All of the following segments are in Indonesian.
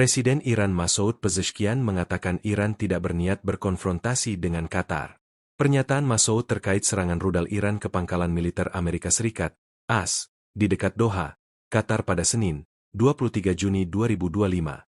Presiden Iran Masoud Pezeshkian mengatakan Iran tidak berniat berkonfrontasi dengan Qatar. Pernyataan Masoud terkait serangan rudal Iran ke pangkalan militer Amerika Serikat, AS, di dekat Doha, Qatar pada Senin, 23 Juni 2025.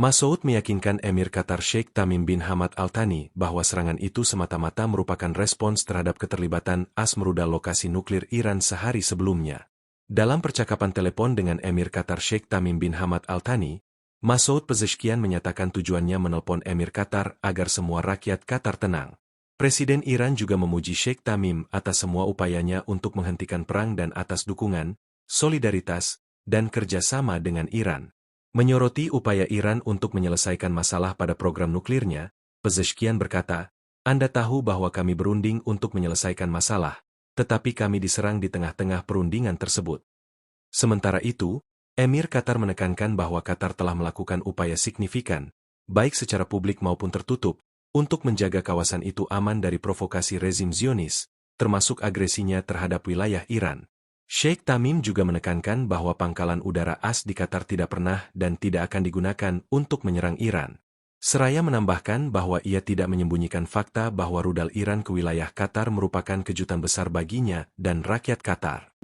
Masoud meyakinkan Emir Qatar Sheikh Tamim bin Hamad Al Thani bahwa serangan itu semata-mata merupakan respons terhadap keterlibatan AS merudal lokasi nuklir Iran sehari sebelumnya. Dalam percakapan telepon dengan Emir Qatar Sheikh Tamim bin Hamad Al Thani, Masoud Pezeshkian menyatakan tujuannya menelpon Emir Qatar agar semua rakyat Qatar tenang. Presiden Iran juga memuji Sheikh Tamim atas semua upayanya untuk menghentikan perang dan atas dukungan, solidaritas, dan kerjasama dengan Iran. Menyoroti upaya Iran untuk menyelesaikan masalah pada program nuklirnya, Pezeshkian berkata, "Anda tahu bahwa kami berunding untuk menyelesaikan masalah, tetapi kami diserang di tengah-tengah perundingan tersebut." Sementara itu, Emir Qatar menekankan bahwa Qatar telah melakukan upaya signifikan, baik secara publik maupun tertutup, untuk menjaga kawasan itu aman dari provokasi rezim Zionis, termasuk agresinya terhadap wilayah Iran. Sheikh Tamim juga menekankan bahwa pangkalan udara AS di Qatar tidak pernah dan tidak akan digunakan untuk menyerang Iran. Seraya menambahkan bahwa ia tidak menyembunyikan fakta bahwa rudal Iran ke wilayah Qatar merupakan kejutan besar baginya dan rakyat Qatar.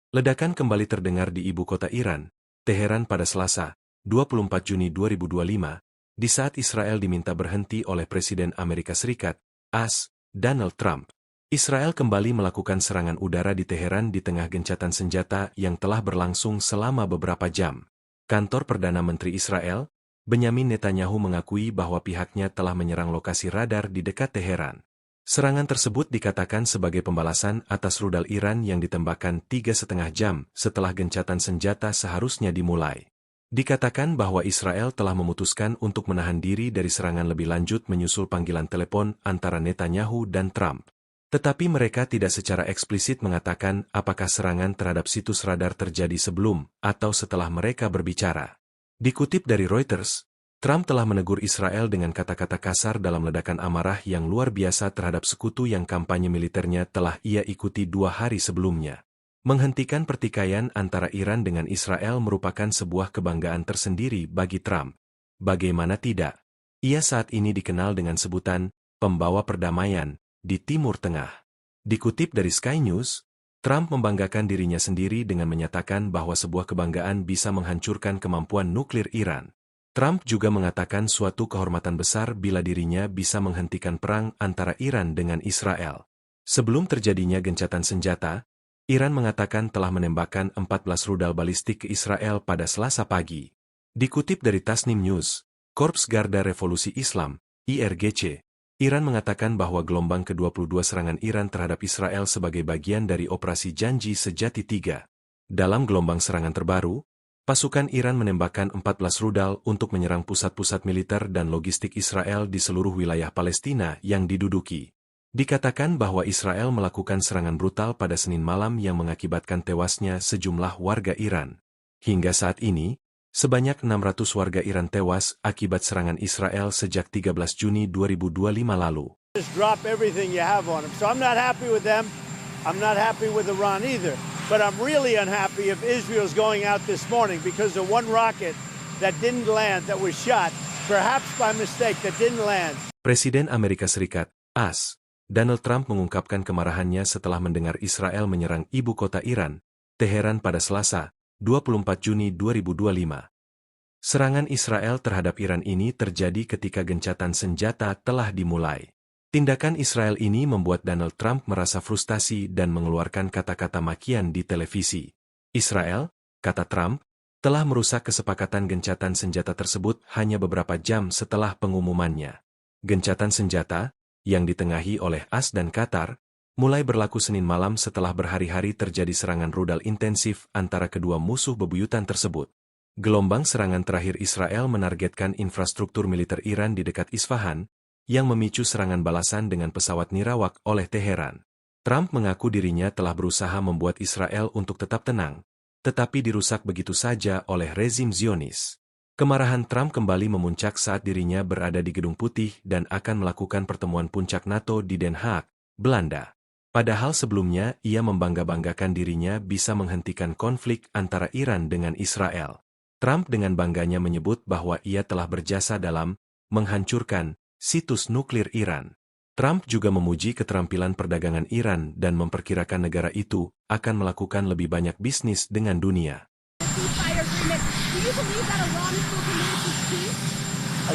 Ledakan kembali terdengar di ibu kota Iran, Teheran pada Selasa, 24 Juni 2025, di saat Israel diminta berhenti oleh Presiden Amerika Serikat, AS, Donald Trump. Israel kembali melakukan serangan udara di Teheran di tengah gencatan senjata yang telah berlangsung selama beberapa jam. Kantor Perdana Menteri Israel, Benyamin Netanyahu mengakui bahwa pihaknya telah menyerang lokasi radar di dekat Teheran. Serangan tersebut dikatakan sebagai pembalasan atas rudal Iran yang ditembakkan 3,5 jam setelah gencatan senjata seharusnya dimulai. Dikatakan bahwa Israel telah memutuskan untuk menahan diri dari serangan lebih lanjut menyusul panggilan telepon antara Netanyahu dan Trump. Tetapi mereka tidak secara eksplisit mengatakan apakah serangan terhadap situs radar terjadi sebelum atau setelah mereka berbicara. Dikutip dari Reuters, Trump telah menegur Israel dengan kata-kata kasar dalam ledakan amarah yang luar biasa terhadap sekutu yang kampanye militernya telah ia ikuti 2 hari sebelumnya. Menghentikan pertikaian antara Iran dengan Israel merupakan sebuah kebanggaan tersendiri bagi Trump. Bagaimana tidak? Ia saat ini dikenal dengan sebutan pembawa perdamaian di Timur Tengah. Dikutip dari Sky News, Trump membanggakan dirinya sendiri dengan menyatakan bahwa sebuah kebanggaan bisa menghancurkan kemampuan nuklir Iran. Trump juga mengatakan suatu kehormatan besar bila dirinya bisa menghentikan perang antara Iran dengan Israel. Sebelum terjadinya gencatan senjata, Iran mengatakan telah menembakkan 14 rudal balistik ke Israel pada Selasa pagi. Dikutip dari Tasnim News, Korps Garda Revolusi Islam, IRGC, Iran mengatakan bahwa gelombang ke-22 serangan Iran terhadap Israel sebagai bagian dari operasi Janji Sejati 3. Dalam gelombang serangan terbaru, pasukan Iran menembakkan 14 rudal untuk menyerang pusat-pusat militer dan logistik Israel di seluruh wilayah Palestina yang diduduki. Dikatakan bahwa Israel melakukan serangan brutal pada Senin malam yang mengakibatkan tewasnya sejumlah warga Iran. Hingga saat ini, sebanyak 600 warga Iran tewas akibat serangan Israel sejak 13 Juni 2025 lalu. Just drop everything you have on them. So I'm not happy with them. I'm not happy with Iran either. But I'm really unhappy if Israel's going out this morning because of one rocket that didn't land, that was shot, perhaps by mistake, that didn't land. Presiden Amerika Serikat, AS, Donald Trump mengungkapkan kemarahannya setelah mendengar Israel menyerang ibu kota Iran, Teheran pada Selasa, 24 Juni 2025. Serangan Israel terhadap Iran ini terjadi ketika gencatan senjata telah dimulai. Tindakan Israel ini membuat Donald Trump merasa frustasi dan mengeluarkan kata-kata makian di televisi. Israel, kata Trump, telah merusak kesepakatan gencatan senjata tersebut hanya beberapa jam setelah pengumumannya. Gencatan senjata, yang ditengahi oleh AS dan Qatar, mulai berlaku Senin malam setelah berhari-hari terjadi serangan rudal intensif antara kedua musuh bebuyutan tersebut. Gelombang serangan terakhir Israel menargetkan infrastruktur militer Iran di dekat Isfahan, yang memicu serangan balasan dengan pesawat nirawak oleh Teheran. Trump mengaku dirinya telah berusaha membuat Israel untuk tetap tenang, tetapi dirusak begitu saja oleh rezim Zionis. Kemarahan Trump kembali memuncak saat dirinya berada di Gedung Putih dan akan melakukan pertemuan puncak NATO di Den Haag, Belanda. Padahal sebelumnya ia membangga-banggakan dirinya bisa menghentikan konflik antara Iran dengan Israel. Trump dengan bangganya menyebut bahwa ia telah berjasa dalam menghancurkan situs nuklir Iran. Trump juga memuji keterampilan perdagangan Iran dan memperkirakan negara itu akan melakukan lebih banyak bisnis dengan dunia.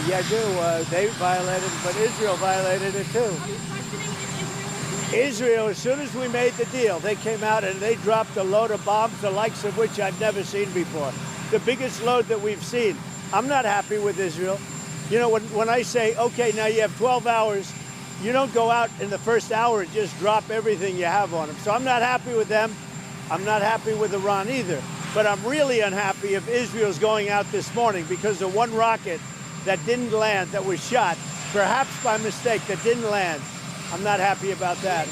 Yeah, I do. They violated it, but Israel violated it too. Israel, as soon as we made the deal, they came out and they dropped a load of bombs, the likes of which I've never seen before. The biggest load that we've seen. I'm not happy with Israel. You know, when I say, okay, now you have 12 hours, you don't go out in the first hour and just drop everything you have on them. So I'm not happy with them. I'm not happy with Iran either. But I'm really unhappy if Israel's going out this morning because of one rocket that didn't land, that was shot, perhaps by mistake, that didn't land. I'm not happy about that.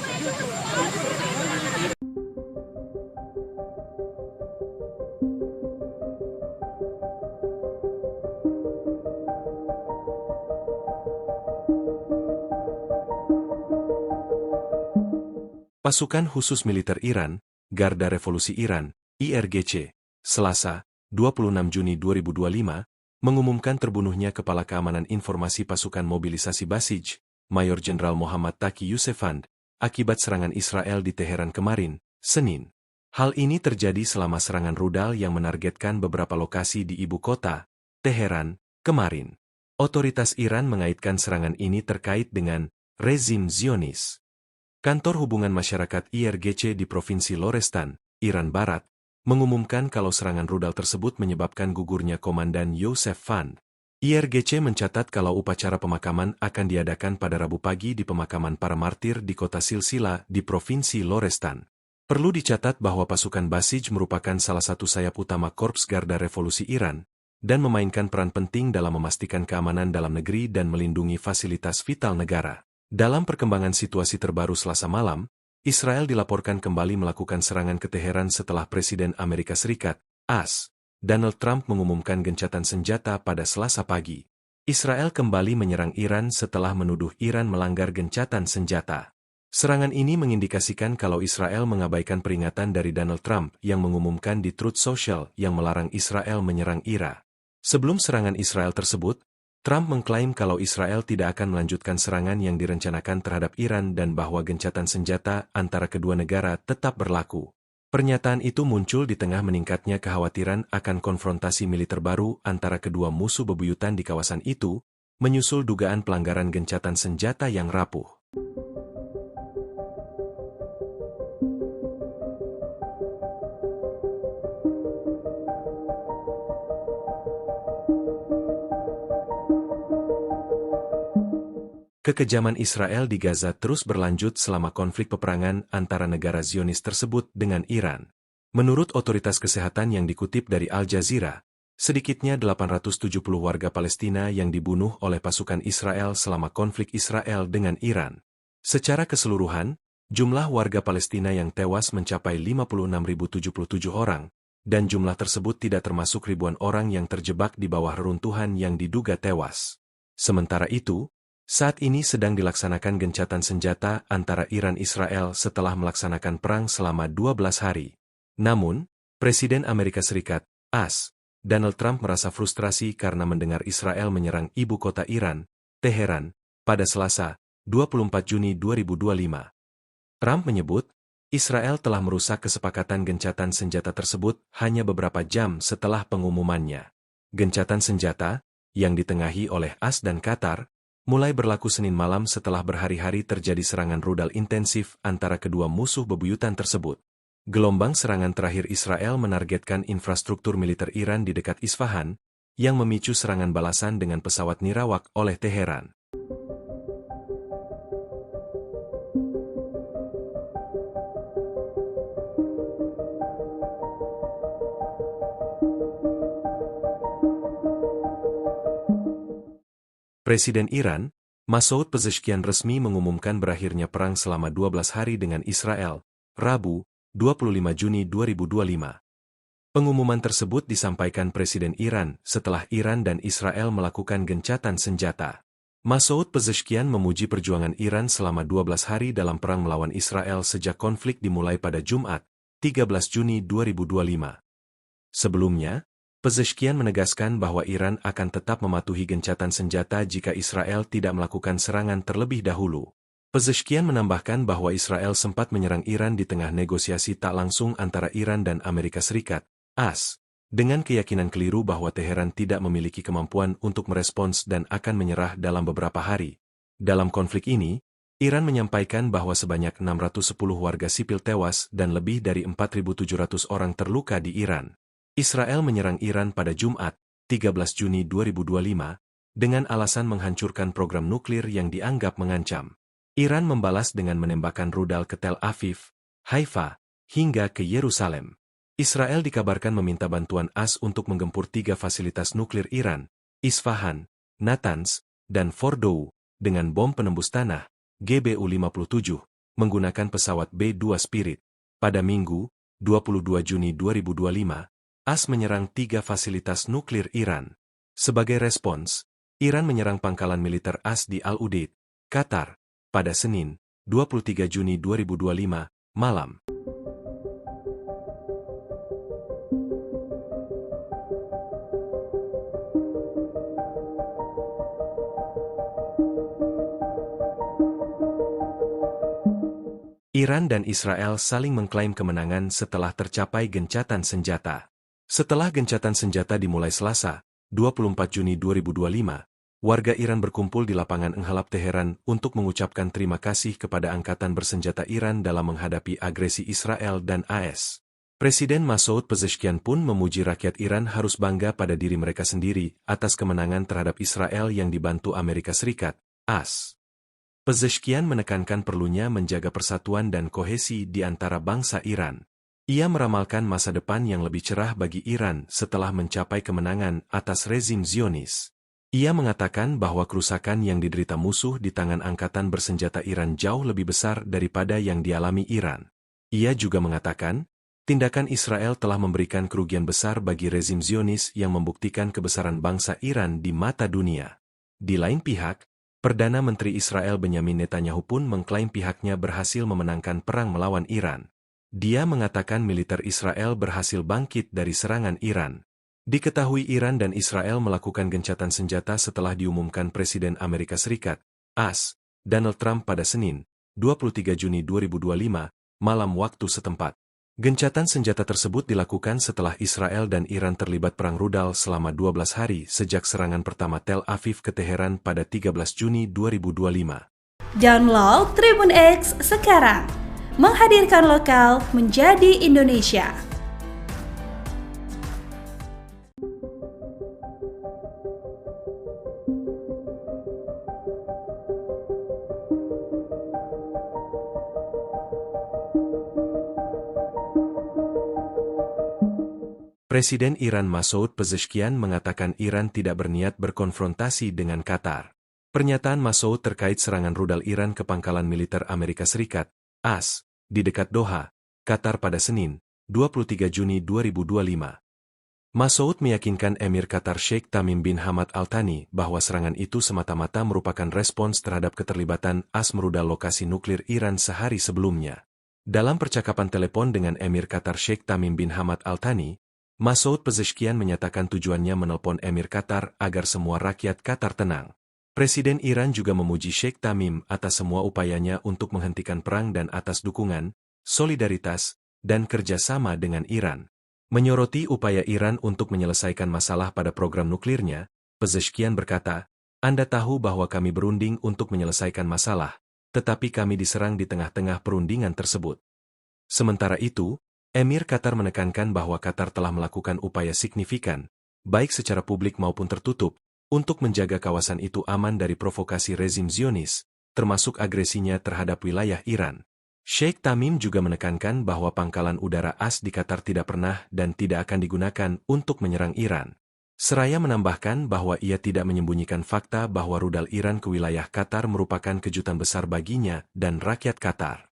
Pasukan Khusus Militer Iran, Garda Revolusi Iran, IRGC, Selasa, 26 Juni 2025, mengumumkan terbunuhnya Kepala Keamanan Informasi Pasukan Mobilisasi Basij, Mayor Jenderal Muhammad Taqi Yusefand, akibat serangan Israel di Teheran kemarin, Senin. Hal ini terjadi selama serangan rudal yang menargetkan beberapa lokasi di ibu kota, Teheran, kemarin. Otoritas Iran mengaitkan serangan ini terkait dengan rezim Zionis. Kantor Hubungan Masyarakat IRGC di Provinsi Lorestan, Iran Barat, mengumumkan kalau serangan rudal tersebut menyebabkan gugurnya Komandan Yosef Fand. IRGC mencatat kalau upacara pemakaman akan diadakan pada Rabu pagi di pemakaman para martir di kota Silsila di Provinsi Lorestan. Perlu dicatat bahwa pasukan Basij merupakan salah satu sayap utama Korps Garda Revolusi Iran, dan memainkan peran penting dalam memastikan keamanan dalam negeri dan melindungi fasilitas vital negara. Dalam perkembangan situasi terbaru Selasa malam, Israel dilaporkan kembali melakukan serangan ke Teheran setelah Presiden Amerika Serikat, AS, Donald Trump mengumumkan gencatan senjata pada Selasa pagi. Israel kembali menyerang Iran setelah menuduh Iran melanggar gencatan senjata. Serangan ini mengindikasikan kalau Israel mengabaikan peringatan dari Donald Trump yang mengumumkan di Truth Social yang melarang Israel menyerang Iran. Sebelum serangan Israel tersebut, Trump mengklaim kalau Israel tidak akan melanjutkan serangan yang direncanakan terhadap Iran dan bahwa gencatan senjata antara kedua negara tetap berlaku. Pernyataan itu muncul di tengah meningkatnya kekhawatiran akan konfrontasi militer baru antara kedua musuh bebuyutan di kawasan itu, menyusul dugaan pelanggaran gencatan senjata yang rapuh. Kekejaman Israel di Gaza terus berlanjut selama konflik peperangan antara negara Zionis tersebut dengan Iran. Menurut otoritas kesehatan yang dikutip dari Al Jazeera, sedikitnya 870 warga Palestina yang dibunuh oleh pasukan Israel selama konflik Israel dengan Iran. Secara keseluruhan, jumlah warga Palestina yang tewas mencapai 56.077 orang, dan jumlah tersebut tidak termasuk ribuan orang yang terjebak di bawah reruntuhan yang diduga tewas. Sementara itu, saat ini sedang dilaksanakan gencatan senjata antara Iran-Israel setelah melaksanakan perang selama 12 hari. Namun, Presiden Amerika Serikat, AS, Donald Trump merasa frustrasi karena mendengar Israel menyerang ibu kota Iran, Teheran, pada Selasa, 24 Juni 2025. Trump menyebut, Israel telah merusak kesepakatan gencatan senjata tersebut hanya beberapa jam setelah pengumumannya. Gencatan senjata, yang ditengahi oleh AS dan Qatar, mulai berlaku Senin malam setelah berhari-hari terjadi serangan rudal intensif antara kedua musuh bebuyutan tersebut. Gelombang serangan terakhir Israel menargetkan infrastruktur militer Iran di dekat Isfahan, yang memicu serangan balasan dengan pesawat nirawak oleh Teheran. Presiden Iran, Masoud Pezeshkian resmi mengumumkan berakhirnya perang selama 12 hari dengan Israel, Rabu, 25 Juni 2025. Pengumuman tersebut disampaikan Presiden Iran setelah Iran dan Israel melakukan gencatan senjata. Masoud Pezeshkian memuji perjuangan Iran selama 12 hari dalam perang melawan Israel sejak konflik dimulai pada Jumat, 13 Juni 2025. Sebelumnya, Pezeshkian menegaskan bahwa Iran akan tetap mematuhi gencatan senjata jika Israel tidak melakukan serangan terlebih dahulu. Pezeshkian menambahkan bahwa Israel sempat menyerang Iran di tengah negosiasi tak langsung antara Iran dan Amerika Serikat, AS, dengan keyakinan keliru bahwa Teheran tidak memiliki kemampuan untuk merespons dan akan menyerah dalam beberapa hari. Dalam konflik ini, Iran menyampaikan bahwa sebanyak 610 warga sipil tewas dan lebih dari 4.700 orang terluka di Iran. Israel menyerang Iran pada Jumat, 13 Juni 2025, dengan alasan menghancurkan program nuklir yang dianggap mengancam. Iran membalas dengan menembakkan rudal ke Tel Aviv, Haifa, hingga ke Yerusalem. Israel dikabarkan meminta bantuan AS untuk menggempur 3 fasilitas nuklir Iran, Isfahan, Natanz, dan Fordow, dengan bom penembus tanah, GBU-57, menggunakan pesawat B-2 Spirit. Pada Minggu, 22 Juni 2025, AS menyerang 3 fasilitas nuklir Iran. Sebagai respons, Iran menyerang pangkalan militer AS di Al-Udeid, Qatar, pada Senin, 23 Juni 2025, malam. Iran dan Israel saling mengklaim kemenangan setelah tercapai gencatan senjata. Setelah gencatan senjata dimulai Selasa, 24 Juni 2025, warga Iran berkumpul di lapangan Enghalab Teheran untuk mengucapkan terima kasih kepada Angkatan Bersenjata Iran dalam menghadapi agresi Israel dan AS. Presiden Masoud Pezeshkian pun memuji rakyat Iran harus bangga pada diri mereka sendiri atas kemenangan terhadap Israel yang dibantu Amerika Serikat, AS. Pezeshkian menekankan perlunya menjaga persatuan dan kohesi di antara bangsa Iran. Ia meramalkan masa depan yang lebih cerah bagi Iran setelah mencapai kemenangan atas rezim Zionis. Ia mengatakan bahwa kerusakan yang diderita musuh di tangan Angkatan Bersenjata Iran jauh lebih besar daripada yang dialami Iran. Ia juga mengatakan, tindakan Israel telah memberikan kerugian besar bagi rezim Zionis yang membuktikan kebesaran bangsa Iran di mata dunia. Di lain pihak, Perdana Menteri Israel Benyamin Netanyahu pun mengklaim pihaknya berhasil memenangkan perang melawan Iran. Dia mengatakan militer Israel berhasil bangkit dari serangan Iran. Diketahui Iran dan Israel melakukan gencatan senjata setelah diumumkan Presiden Amerika Serikat, AS, Donald Trump pada Senin, 23 Juni 2025, malam waktu setempat. Gencatan senjata tersebut dilakukan setelah Israel dan Iran terlibat perang rudal selama 12 hari sejak serangan pertama Tel Aviv ke Teheran pada 13 Juni 2025. Download Tribun X sekarang. Menghadirkan lokal menjadi Indonesia. Presiden Iran Masoud Pezeshkian mengatakan Iran tidak berniat berkonfrontasi dengan Qatar. Pernyataan Masoud terkait serangan rudal Iran ke pangkalan militer Amerika Serikat, AS, di dekat Doha, Qatar pada Senin, 23 Juni 2025. Masoud meyakinkan Emir Qatar Sheikh Tamim bin Hamad Al Thani bahwa serangan itu semata-mata merupakan respons terhadap keterlibatan AS merudal lokasi nuklir Iran sehari sebelumnya. Dalam percakapan telepon dengan Emir Qatar Sheikh Tamim bin Hamad Al Thani, Masoud Pezeshkian menyatakan tujuannya menelpon Emir Qatar agar semua rakyat Qatar tenang. Presiden Iran juga memuji Sheikh Tamim atas semua upayanya untuk menghentikan perang dan atas dukungan, solidaritas, dan kerjasama dengan Iran. Menyoroti upaya Iran untuk menyelesaikan masalah pada program nuklirnya, Pezeshkian berkata, "Anda tahu bahwa kami berunding untuk menyelesaikan masalah, tetapi kami diserang di tengah-tengah perundingan tersebut." Sementara itu, Emir Qatar menekankan bahwa Qatar telah melakukan upaya signifikan, baik secara publik maupun tertutup, untuk menjaga kawasan itu aman dari provokasi rezim Zionis, termasuk agresinya terhadap wilayah Iran. Sheikh Tamim juga menekankan bahwa pangkalan udara AS di Qatar tidak pernah dan tidak akan digunakan untuk menyerang Iran. Seraya menambahkan bahwa ia tidak menyembunyikan fakta bahwa rudal Iran ke wilayah Qatar merupakan kejutan besar baginya dan rakyat Qatar.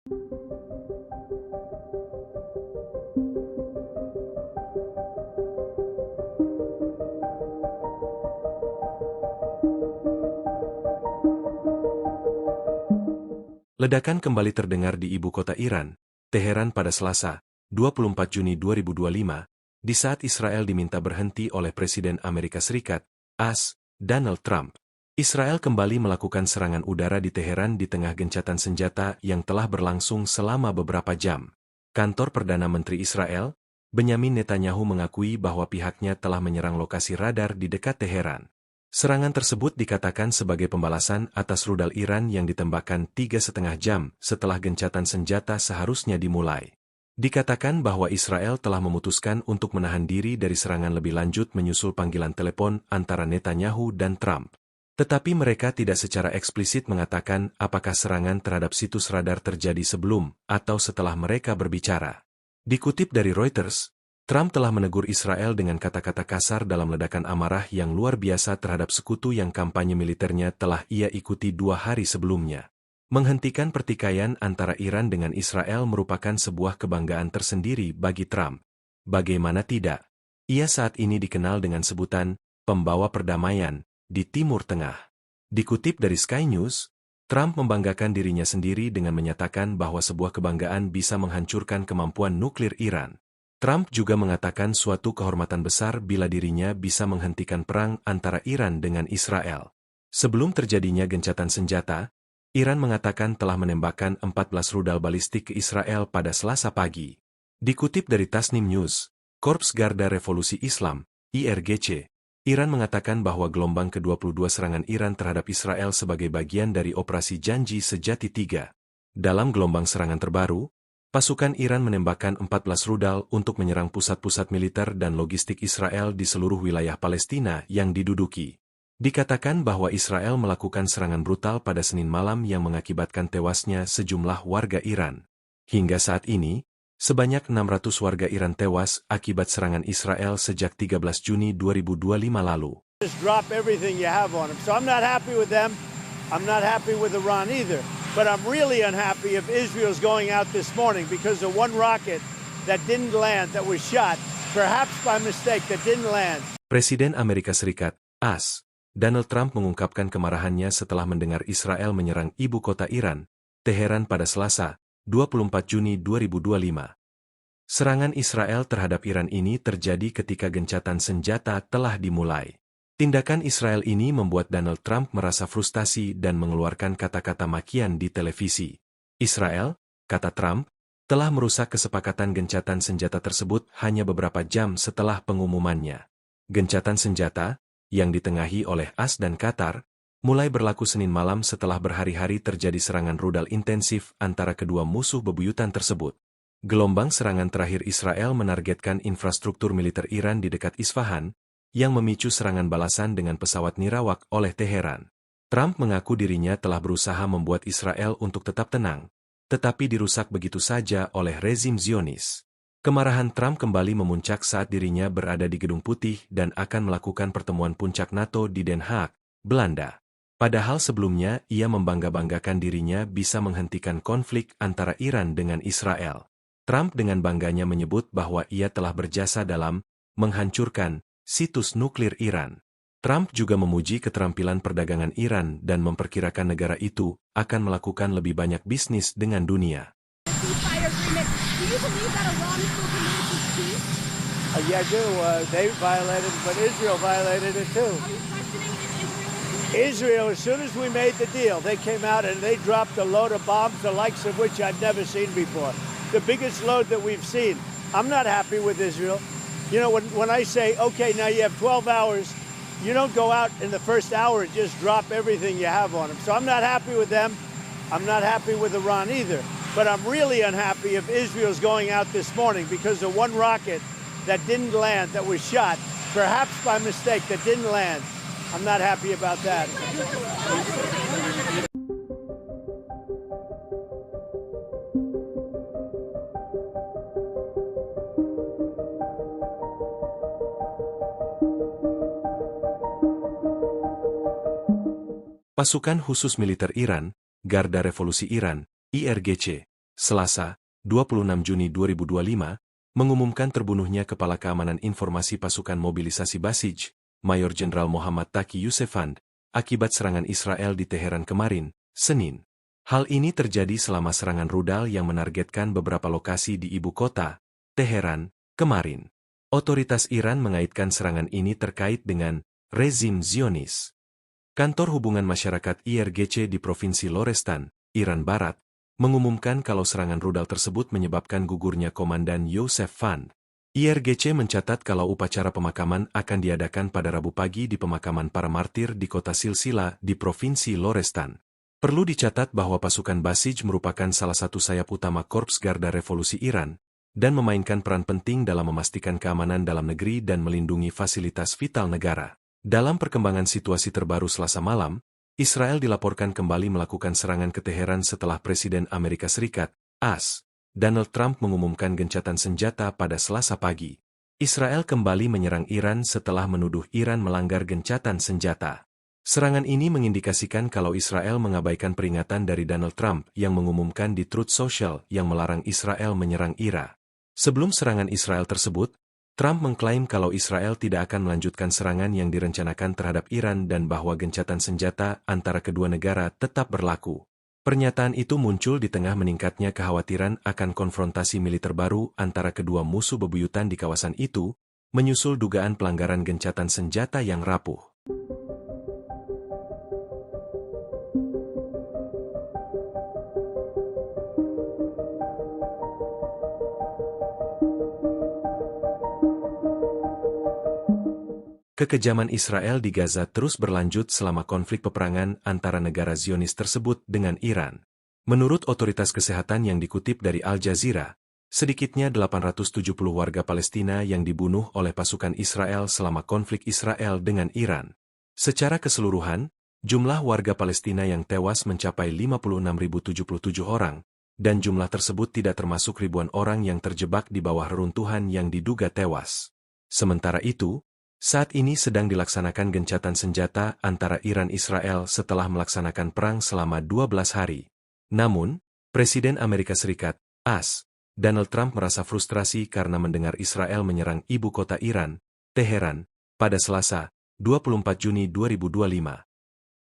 Ledakan kembali terdengar di ibu kota Iran, Teheran pada Selasa, 24 Juni 2025, di saat Israel diminta berhenti oleh Presiden Amerika Serikat, AS, Donald Trump. Israel kembali melakukan serangan udara di Teheran di tengah gencatan senjata yang telah berlangsung selama beberapa jam. Kantor Perdana Menteri Israel, Benyamin Netanyahu mengakui bahwa pihaknya telah menyerang lokasi radar di dekat Teheran. Serangan tersebut dikatakan sebagai pembalasan atas rudal Iran yang ditembakkan 3,5 jam setelah gencatan senjata seharusnya dimulai. Dikatakan bahwa Israel telah memutuskan untuk menahan diri dari serangan lebih lanjut menyusul panggilan telepon antara Netanyahu dan Trump. Tetapi mereka tidak secara eksplisit mengatakan apakah serangan terhadap situs radar terjadi sebelum atau setelah mereka berbicara. Dikutip dari Reuters, Trump telah menegur Israel dengan kata-kata kasar dalam ledakan amarah yang luar biasa terhadap sekutu yang kampanye militernya telah ia ikuti 2 hari sebelumnya. Menghentikan pertikaian antara Iran dengan Israel merupakan sebuah kebanggaan tersendiri bagi Trump. Bagaimana tidak? Ia saat ini dikenal dengan sebutan pembawa perdamaian di Timur Tengah. Dikutip dari Sky News, Trump membanggakan dirinya sendiri dengan menyatakan bahwa sebuah kebanggaan bisa menghancurkan kemampuan nuklir Iran. Trump juga mengatakan suatu kehormatan besar bila dirinya bisa menghentikan perang antara Iran dengan Israel. Sebelum terjadinya gencatan senjata, Iran mengatakan telah menembakkan 14 rudal balistik ke Israel pada Selasa pagi. Dikutip dari Tasnim News, Korps Garda Revolusi Islam, IRGC, Iran mengatakan bahwa gelombang ke-22 serangan Iran terhadap Israel sebagai bagian dari Operasi Janji Sejati 3. Dalam gelombang serangan terbaru, pasukan Iran menembakkan 14 rudal untuk menyerang pusat-pusat militer dan logistik Israel di seluruh wilayah Palestina yang diduduki. Dikatakan bahwa Israel melakukan serangan brutal pada Senin malam yang mengakibatkan tewasnya sejumlah warga Iran. Hingga saat ini, sebanyak 600 warga Iran tewas akibat serangan Israel sejak 13 Juni 2025 lalu. Just drop everything you have on them. So I'm not happy with them. I'm not happy with Iran either. But I'm really unhappy if Israel's going out this morning because of one rocket that didn't land, that was shot, perhaps by mistake, that didn't land. Presiden Amerika Serikat, AS, Donald Trump mengungkapkan kemarahannya setelah mendengar Israel menyerang ibu kota Iran, Teheran pada Selasa, 24 Juni 2025. Serangan Israel terhadap Iran ini terjadi ketika gencatan senjata telah dimulai. Tindakan Israel ini membuat Donald Trump merasa frustasi dan mengeluarkan kata-kata makian di televisi. Israel, kata Trump, telah merusak kesepakatan gencatan senjata tersebut hanya beberapa jam setelah pengumumannya. Gencatan senjata, yang ditengahi oleh AS dan Qatar, mulai berlaku Senin malam setelah berhari-hari terjadi serangan rudal intensif antara kedua musuh bebuyutan tersebut. Gelombang serangan terakhir Israel menargetkan infrastruktur militer Iran di dekat Isfahan, yang memicu serangan balasan dengan pesawat nirawak oleh Teheran. Trump mengaku dirinya telah berusaha membuat Israel untuk tetap tenang, tetapi dirusak begitu saja oleh rezim Zionis. Kemarahan Trump kembali memuncak saat dirinya berada di Gedung Putih dan akan melakukan pertemuan puncak NATO di Den Haag, Belanda. Padahal sebelumnya ia membangga-banggakan dirinya bisa menghentikan konflik antara Iran dengan Israel. Trump dengan bangganya menyebut bahwa ia telah berjasa dalam menghancurkan situs nuklir Iran. Trump juga memuji keterampilan perdagangan Iran dan memperkirakan negara itu akan melakukan lebih banyak bisnis dengan dunia. Yeah, I do. They violated, but Israel violated it too. Israel, as soon as we made the deal, they came out and they dropped a load of bombs, the likes of which I've never seen before. The biggest load that we've seen. I'm not happy with Israel. You know, when I say, okay, now you have 12 hours, you don't go out in the first hour and just drop everything you have on them. So I'm not happy with them. I'm not happy with Iran either. But I'm really unhappy if Israel's going out this morning because of one rocket that didn't land, that was shot, perhaps by mistake, that didn't land. I'm not happy about that. Pasukan Khusus Militer Iran, Garda Revolusi Iran, IRGC, Selasa, 26 Juni 2025, mengumumkan terbunuhnya Kepala Keamanan Informasi Pasukan Mobilisasi Basij, Mayor Jenderal Muhammad Taqi Yusefand, akibat serangan Israel di Teheran kemarin, Senin. Hal ini terjadi selama serangan rudal yang menargetkan beberapa lokasi di ibu kota, Teheran, kemarin. Otoritas Iran mengaitkan serangan ini terkait dengan rezim Zionis. Kantor Hubungan Masyarakat IRGC di Provinsi Lorestan, Iran Barat, mengumumkan kalau serangan rudal tersebut menyebabkan gugurnya Komandan Yosef Fand. IRGC mencatat kalau upacara pemakaman akan diadakan pada Rabu pagi di pemakaman para martir di kota Silsila di Provinsi Lorestan. Perlu dicatat bahwa pasukan Basij merupakan salah satu sayap utama Korps Garda Revolusi Iran, dan memainkan peran penting dalam memastikan keamanan dalam negeri dan melindungi fasilitas vital negara. Dalam perkembangan situasi terbaru Selasa malam, Israel dilaporkan kembali melakukan serangan ke Teheran setelah Presiden Amerika Serikat, AS, Donald Trump mengumumkan gencatan senjata pada Selasa pagi. Israel kembali menyerang Iran setelah menuduh Iran melanggar gencatan senjata. Serangan ini mengindikasikan kalau Israel mengabaikan peringatan dari Donald Trump yang mengumumkan di Truth Social yang melarang Israel menyerang Iran. Sebelum serangan Israel tersebut, Trump mengklaim kalau Israel tidak akan melanjutkan serangan yang direncanakan terhadap Iran dan bahwa gencatan senjata antara kedua negara tetap berlaku. Pernyataan itu muncul di tengah meningkatnya kekhawatiran akan konfrontasi militer baru antara kedua musuh bebuyutan di kawasan itu, menyusul dugaan pelanggaran gencatan senjata yang rapuh. Kekejaman Israel di Gaza terus berlanjut selama konflik peperangan antara negara Zionis tersebut dengan Iran. Menurut otoritas kesehatan yang dikutip dari Al Jazeera, sedikitnya 870 warga Palestina yang dibunuh oleh pasukan Israel selama konflik Israel dengan Iran. Secara keseluruhan, jumlah warga Palestina yang tewas mencapai 56.077 orang, dan jumlah tersebut tidak termasuk ribuan orang yang terjebak di bawah reruntuhan yang diduga tewas. Sementara itu, saat ini sedang dilaksanakan gencatan senjata antara Iran-Israel setelah melaksanakan perang selama 12 hari. Namun, Presiden Amerika Serikat, AS, Donald Trump merasa frustrasi karena mendengar Israel menyerang ibu kota Iran, Teheran, pada Selasa, 24 Juni 2025.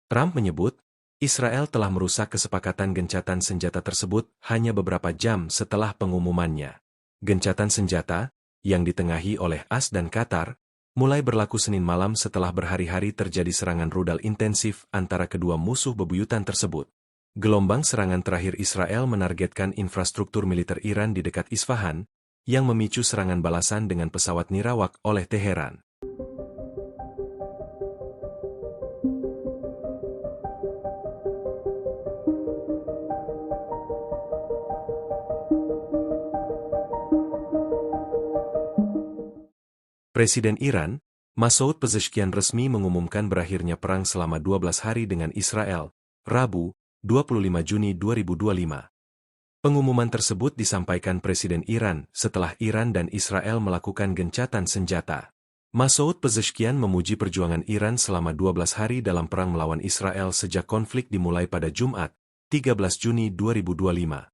Trump menyebut, Israel telah merusak kesepakatan gencatan senjata tersebut hanya beberapa jam setelah pengumumannya. Gencatan senjata, yang ditengahi oleh AS dan Qatar, mulai berlaku Senin malam setelah berhari-hari terjadi serangan rudal intensif antara kedua musuh bebuyutan tersebut. Gelombang serangan terakhir Israel menargetkan infrastruktur militer Iran di dekat Isfahan, yang memicu serangan balasan dengan pesawat nirawak oleh Teheran. Presiden Iran, Masoud Pezeshkian resmi mengumumkan berakhirnya perang selama 12 hari dengan Israel, Rabu, 25 Juni 2025. Pengumuman tersebut disampaikan Presiden Iran setelah Iran dan Israel melakukan gencatan senjata. Masoud Pezeshkian memuji perjuangan Iran selama 12 hari dalam perang melawan Israel sejak konflik dimulai pada Jumat, 13 Juni 2025.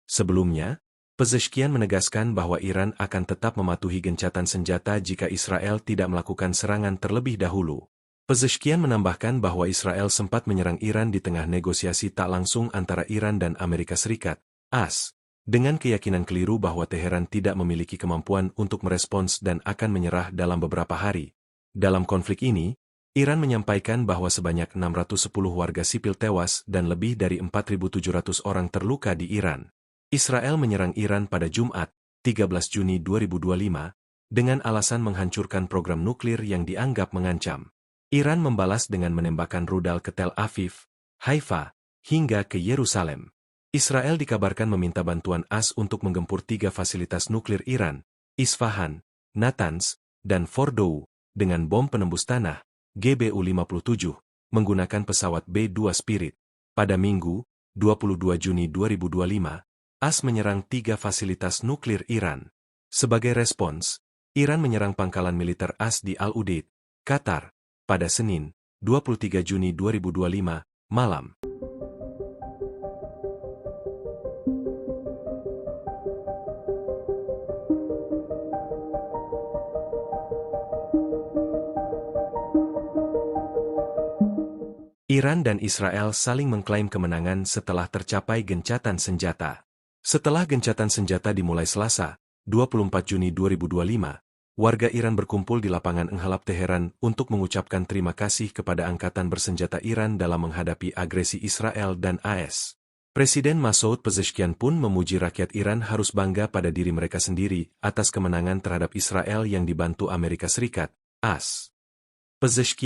Sebelumnya, Pezeshkian menegaskan bahwa Iran akan tetap mematuhi gencatan senjata jika Israel tidak melakukan serangan terlebih dahulu. Pezeshkian menambahkan bahwa Israel sempat menyerang Iran di tengah negosiasi tak langsung antara Iran dan Amerika Serikat, AS, dengan keyakinan keliru bahwa Teheran tidak memiliki kemampuan untuk merespons dan akan menyerah dalam beberapa hari. Dalam konflik ini, Iran menyampaikan bahwa sebanyak 610 warga sipil tewas dan lebih dari 4.700 orang terluka di Iran. Israel menyerang Iran pada Jumat, 13 Juni 2025, dengan alasan menghancurkan program nuklir yang dianggap mengancam. Iran membalas dengan menembakkan rudal ke Tel Aviv, Haifa, hingga ke Yerusalem. Israel dikabarkan meminta bantuan AS untuk menggempur 3 fasilitas nuklir Iran, Isfahan, Natanz, dan Fordow, dengan bom penembus tanah, GBU-57, menggunakan pesawat B-2 Spirit. Pada Minggu, 22 Juni 2025, AS menyerang 3 fasilitas nuklir Iran. Sebagai respons, Iran menyerang pangkalan militer AS di Al-Udeid, Qatar, pada Senin, 23 Juni 2025, malam. Iran dan Israel saling mengklaim kemenangan setelah tercapai gencatan senjata. Setelah gencatan senjata dimulai Selasa, 24 Juni 2025, warga Iran berkumpul di lapangan Enghalab Teheran untuk mengucapkan terima kasih kepada Angkatan Bersenjata Iran dalam menghadapi agresi Israel dan AS. Presiden Masoud Pezeshkian pun memuji rakyat Iran harus bangga pada diri mereka sendiri atas kemenangan terhadap Israel yang dibantu Amerika Serikat, AS. Pezeshkian